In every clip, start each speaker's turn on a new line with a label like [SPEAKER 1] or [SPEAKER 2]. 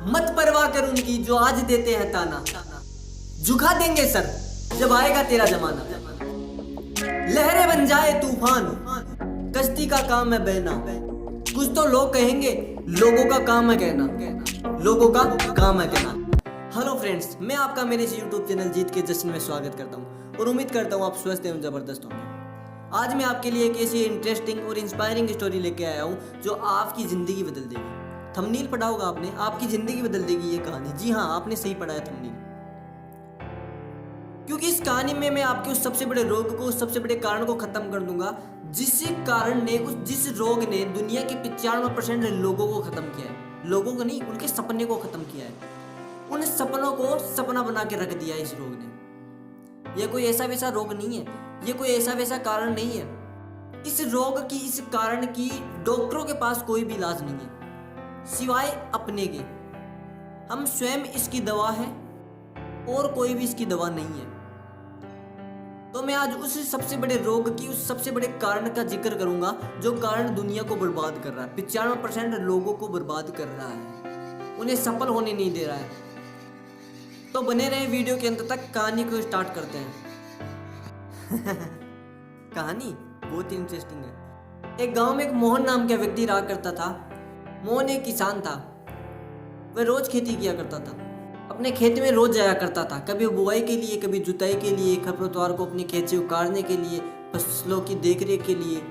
[SPEAKER 1] मत परवाह कर उनकी जो आज देते हैं ताना, झुका देंगे सर जब आएगा तेरा जमाना। लहरें बन जाए तूफान, कश्ती का काम है बहना। कुछ तो लोग कहेंगे, लोगों का काम है कहना, लोगों का काम है कहना। हेलो फ्रेंड्स, मैं आपका मेरे इस यूट्यूब चैनल जीत के जश्न में स्वागत करता हूँ और उम्मीद करता हूँ आप स्वस्थ एवं जबरदस्त होंगे। आज मैं आपके लिए एक ऐसी इंटरेस्टिंग और इंस्पायरिंग स्टोरी लेके आया हूँ जो आपकी ज़िंदगी बदल देगी। थंबनेल पढ़ा होगा आपने, आपकी ज़िंदगी बदल देगी ये कहानी। जी हाँ, आपने सही पढ़ा है थंबनेल, क्योंकि इस कहानी में मैं आपके उस सबसे बड़े रोग को, उस सबसे बड़े कारण को खत्म कर दूंगा जिस रोग ने दुनिया के 95% लोगों को खत्म किया है। लोगों को नहीं, उनके सपने को खत्म किया है। उन सपनों को सपना बना के रख दिया इस रोग ने। यह कोई ऐसा वैसा रोग नहीं है, ये कोई ऐसा वैसा कारण नहीं है। इस रोग की, इस कारण की डॉक्टरों के पास कोई भी इलाज नहीं है सिवाय अपने के। हम स्वयं इसकी दवा है और कोई भी इसकी दवा नहीं है। तो मैं आज उस सबसे बड़े रोग की, उस सबसे बड़े कारण का जिक्र करूंगा जो कारण दुनिया को बर्बाद कर रहा है, 95% लोगों को बर्बाद कर रहा है, उन्हें सफल होने नहीं दे रहा है। तो बने रहे वीडियो के अंत तक। कहानी को स्टार्ट करते हैं। कहानी बहुत ही इंटरेस्टिंग है। एक गांव में एक मोहन नाम का व्यक्ति रहा करता था। मोहन एक किसान था। वह रोज खेती किया करता था, अपने खेत में रोज जाया करता था, कभी बुआई के लिए, कभी जुताई के लिए, खरपतवार को अपने खेत से उखाड़ने के लिए, फसलों की देखरेख के लिए,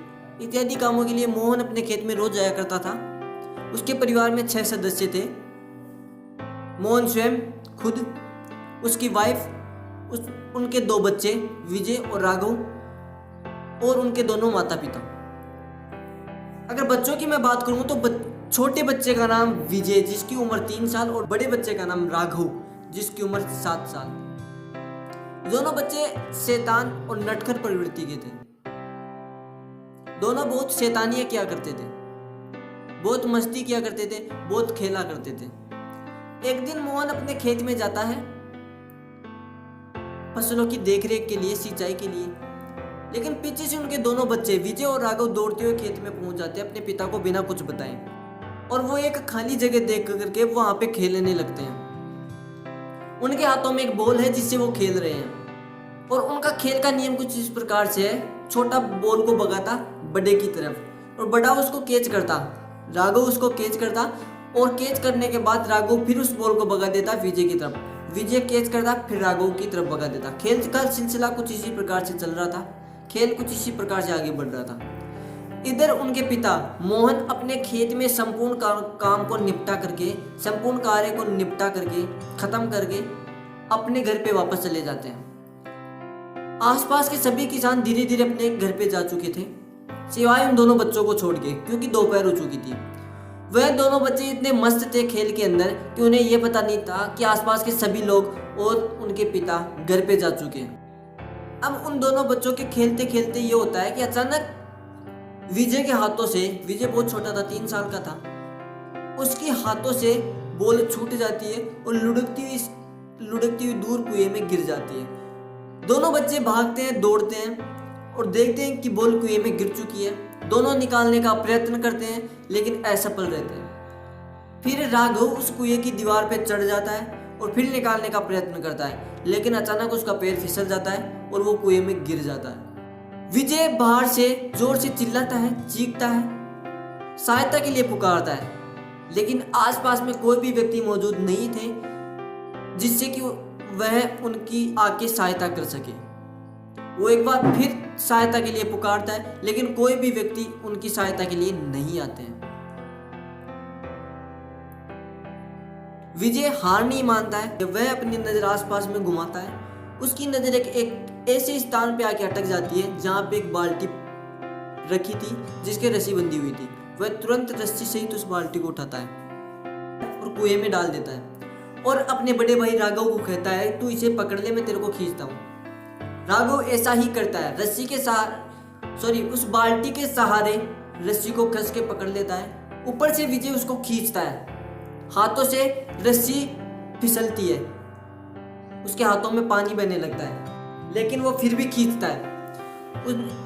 [SPEAKER 1] इत्यादि कामों के लिए मोहन अपने खेत में रोज जाया करता था। उसके परिवार में 6 सदस्य थे। मोहन स्वयं, खुद, उसकी वाइफ, उनके 2 बच्चे विजय और राघव और उनके दोनों माता पिता। अगर बच्चों की मैं बात करूं तो छोटे बच्चे का नाम विजय जिसकी उम्र 3 साल और बड़े बच्चे का नाम राघव जिसकी उम्र 7 साल। दोनों बच्चे शैतान और नटखट प्रवृत्ति के थे। दोनों बहुत शैतानियां किया करते थे, बहुत मस्ती किया करते थे, बहुत खेला करते थे। एक दिन मोहन अपने खेत में जाता है फसलों की देखरेख के लिए, सिंचाई के लिए, लेकिन पीछे से उनके दोनों बच्चे विजय और राघव दौड़ते हुए खेत में पहुंच जाते हैं अपने पिता को बिना कुछ बताए, और वो एक खाली जगह देख करके वहां पे खेलने लगते हैं। उनके हाथों में एक बॉल है जिससे वो खेल रहे हैं, और उनका खेल का नियम कुछ इस प्रकार से है। छोटा बॉल को भगाता बड़े की तरफ और बड़ा उसको कैच करता, राघव उसको कैच करता, और कैच करने के बाद राघव फिर उस बॉल को भगा देता विजय की तरफ, विजय कैच करता फिर राघव की तरफ भगा देता। खेल का सिलसिला कुछ इसी प्रकार से चल रहा था, खेल कुछ इसी प्रकार से आगे बढ़ रहा था। इधर उनके पिता मोहन अपने खेत में संपूर्ण काम को निपटा करके, संपूर्ण कार्य को निपटा करके, खत्म करके अपने घर पे वापस चले जाते हैं। आसपास के सभी किसान धीरे धीरे अपने घर पे जा चुके थे सिवाय उन दोनों बच्चों को छोड़ के, क्योंकि दोपहर हो चुकी थी। वह दोनों बच्चे इतने मस्त थे खेल के अंदर कि उन्हें यह पता नहीं था कि आसपास के सभी लोग और उनके पिता घर पे जा चुके हैं। अब उन दोनों बच्चों के खेलते खेलते ये होता है कि अचानक विजय के हाथों से, विजय बहुत छोटा था, 3 साल का था, उसके हाथों से बॉल छूट जाती है और लुढ़कती हुई दूर कुएं में गिर जाती है। दोनों बच्चे भागते हैं, दौड़ते हैं और देखते हैं कि बॉल कुएं में गिर चुकी है। दोनों निकालने का प्रयत्न करते हैं लेकिन असफल रहते हैं। फिर राघव उस कुएं की दीवार पर चढ़ जाता है और फिर निकालने का प्रयत्न करता है, लेकिन अचानक उसका पैर फिसल जाता है और वो कुएं में गिर जाता है। विजय बाहर से जोर से चिल्लाता है, चीखता है, सहायता के लिए पुकारता है, लेकिन आसपास में कोई भी व्यक्ति मौजूद नहीं थे जिससे कि वह उनकी आके सहायता कर सके। वो एक बार फिर सहायता के लिए पुकारता है, लेकिन कोई भी व्यक्ति उनकी सहायता के लिए नहीं आते हैं। विजय हार नहीं मानता है, वह अपनी नजर आसपास में घुमाता है। उसकी नजर एक ऐसे स्थान पे आके अटक जाती है जहां पे एक बाल्टी रखी थी जिसके रस्सी बंधी हुई थी। वह तुरंत रस्सी सहित उस बाल्टी को उठाता है और कुएं में डाल देता है और अपने बड़े भाई राघव को कहता है, तू इसे पकड़ ले, मैं तेरे को खींचता हूँ। राघव ऐसा ही करता है, उस बाल्टी के सहारे रस्सी को कस के पकड़ लेता है। ऊपर से विजय उसको खींचता है, हाथों से रस्सी फिसलती है, उसके हाथों में पानी बहने लगता है, लेकिन वो फिर भी खींचता है।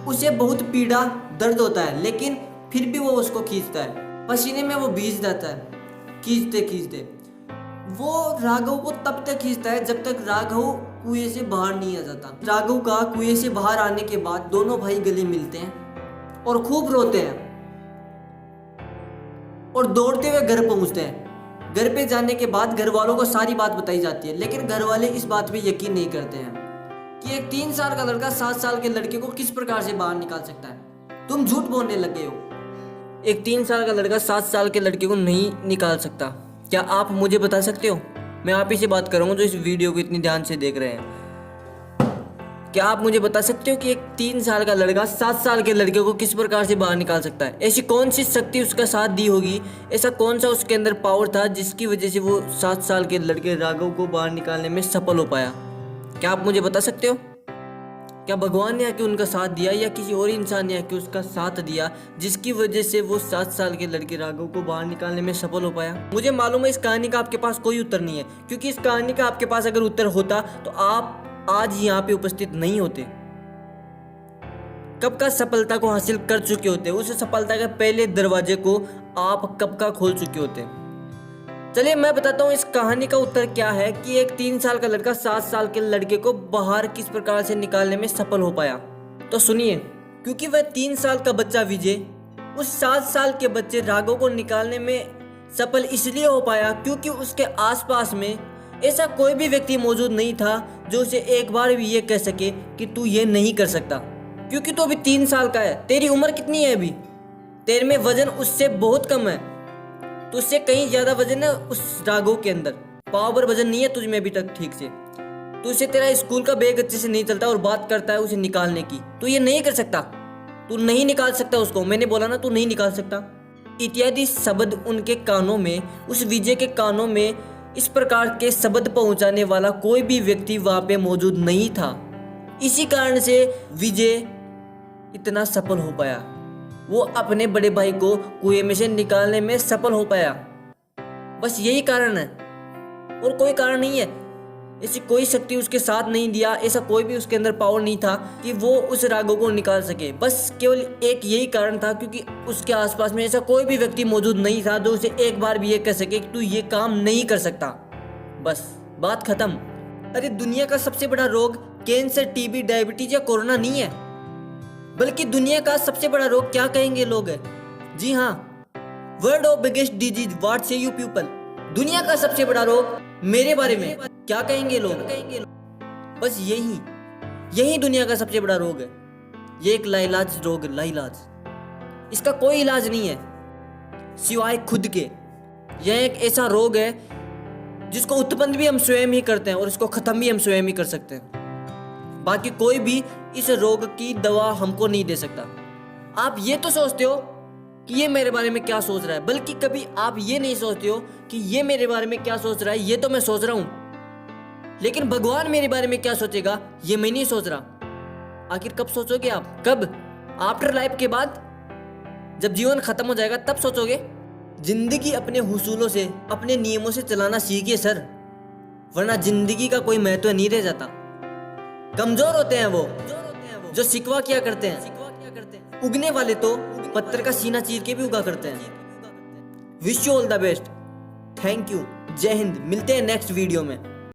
[SPEAKER 1] उसे बहुत पीड़ा, दर्द होता है, लेकिन फिर भी वो उसको खींचता है। पसीने में वो भीग जाता है खींचते खींचते। वो राघव को तब तक खींचता है जब तक राघव कुएं से बाहर नहीं आ जाता। राघव का कुएं से बाहर आने के बाद दोनों भाई गले मिलते हैं और खूब रोते हैं और दौड़ते हुए घर पहुंचते हैं। घर पे जाने के बाद घर वालों को सारी बात बताई जाती है, लेकिन घर वाले इस बात पे यकीन नहीं करते हैं कि एक 3 साल का लड़का 7 साल के लड़के को किस प्रकार से बाहर निकाल सकता है। तुम झूठ बोलने लगे हो। एक 3 साल का लड़का 7 साल के लड़के को नहीं निकाल सकता। क्या आप मुझे बता सकते हो? मैं आप ही से बात करूंगा जो इस वीडियो को इतनी ध्यान से देख रहे हैं। क्या आप मुझे बता सकते हो कि एक 3 साल का लड़का 7 साल के लड़के को किस प्रकार से बाहर निकाल सकता है? ऐसी कौन सी शक्ति उसका साथ दी होगी, ऐसा कौन सा उसके अंदर पावर था जिसकी वजह से वो 7 साल के लड़के राघव को बाहर निकालने में सफल हो पाया? क्या आप मुझे बता सकते हो? क्या भगवान ने आके उनका साथ दिया या किसी और इंसान ने आके उसका साथ दिया जिसकी वजह से वो 7 साल के लड़के राघव को बाहर निकालने में सफल हो पाया? मुझे मालूम है इस कहानी का आपके पास कोई उत्तर नहीं है, क्योंकि इस कहानी का आपके पास अगर उत्तर होता तो आप आज यहाँ पे उपस्थित नहीं होते। कब का सफलता को हासिल कर चुके होते, उस सफलता के पहले दरवाजे को आप कब का खोल चुके होते। चलिए मैं बताता हूँ इस कहानी का उत्तर क्या है कि एक 3 साल का लड़का 7 साल के लड़के को बाहर किस प्रकार से निकालने में सफल हो पाया। तो सुनिए, क्योंकि वह 3 साल का बच्चा विजय उस 7 साल के बच्चे राघव को निकालने में सफल इसलिए हो पाया क्योंकि उसके आसपास में ऐसा कोई भी व्यक्ति मौजूद नहीं था जो उसे एक बार भी ये कह सके कि तू ये नहीं कर सकता, क्योंकि तू अभी 3 साल का है। तेरी उम्र कितनी है अभी? तेरे में वजन उससे बहुत कम है, तुझसे कहीं ज्यादा वजन है उस राघव के अंदर। पावर वजन नहीं है तुझ में अभी तक ठीक से। तुझसे तेरा स्कूल का बैग अच्छे से नहीं चलता और बात करता है उसे निकालने की। तू ये नहीं कर सकता, तू नहीं निकाल सकता उसको। मैंने बोला ना, तू नहीं निकाल सकता। इत्यादि शब्द उनके कानों में, उस विजय के कानों में इस प्रकार के शब्द पहुंचाने वाला कोई भी व्यक्ति वहां पे मौजूद नहीं था। इसी कारण से विजय इतना सफल हो पाया। वो अपने बड़े भाई को कुएं में से निकालने में सफल हो पाया। बस यही कारण है और कोई कारण नहीं है। ऐसी कोई शक्ति उसके साथ नहीं दिया, ऐसा कोई भी उसके अंदर पावर नहीं था कि वो उस राघव को निकाल सके। बस केवल एक यही कारण था क्योंकि उसके आसपास में ऐसा कोई भी व्यक्ति मौजूद नहीं था जो उसे एक बार भी ये कह सके कि तू ये काम नहीं कर सकता। बस बात खत्म। अरे दुनिया का सबसे बड़ा रोग कैंसर, टीबी, डायबिटीज या कोरोना नहीं है, बल्कि दुनिया का सबसे बड़ा रोग क्या कहेंगे लोग है? जी हाँ, world of biggest disease, what से यू पीपल। दुनिया का सबसे बड़ा रोग मेरे बारे में क्या कहेंगे लोग? बस यही दुनिया का सबसे बड़ा रोग है। ये एक लाइलाज रोग है, लाइलाज। इसका कोई इलाज नहीं है सिवाय खुद के। यह एक ऐसा रोग है जिसको उत्पन्न भी हम स्वयं ही करते हैं और इसको खत्म भी हम स्वयं ही कर सकते हैं। बाकी कोई भी इस रोग की दवा हमको नहीं दे सकता। आप ये तो सोचते हो कि ये मेरे बारे में क्या सोच रहा है, बल्कि कभी आप ये नहीं सोचते हो कि ये मेरे बारे में क्या सोच रहा है। ये तो मैं सोच रहा हूं, लेकिन भगवान मेरे बारे में क्या सोचेगा ये मैं नहीं सोच रहा। आखिर कब सोचोगे आप? कब? आफ्टर लाइफ के बाद, जब जीवन खत्म हो जाएगा तब सोचोगे। जिंदगी अपने हुसूलों से, अपने नियमों से चलाना सीखिए सर, वरना जिंदगी का कोई महत्व नहीं रह जाता। कमजोर होते हैं वो जो शिकवा किया करते हैं। उगने वाले तो पत्थर का सीना चीर के भी उगा करते हैं। Wish you all the best. Thank you. जय हिंद। मिलते हैं नेक्स्ट वीडियो में।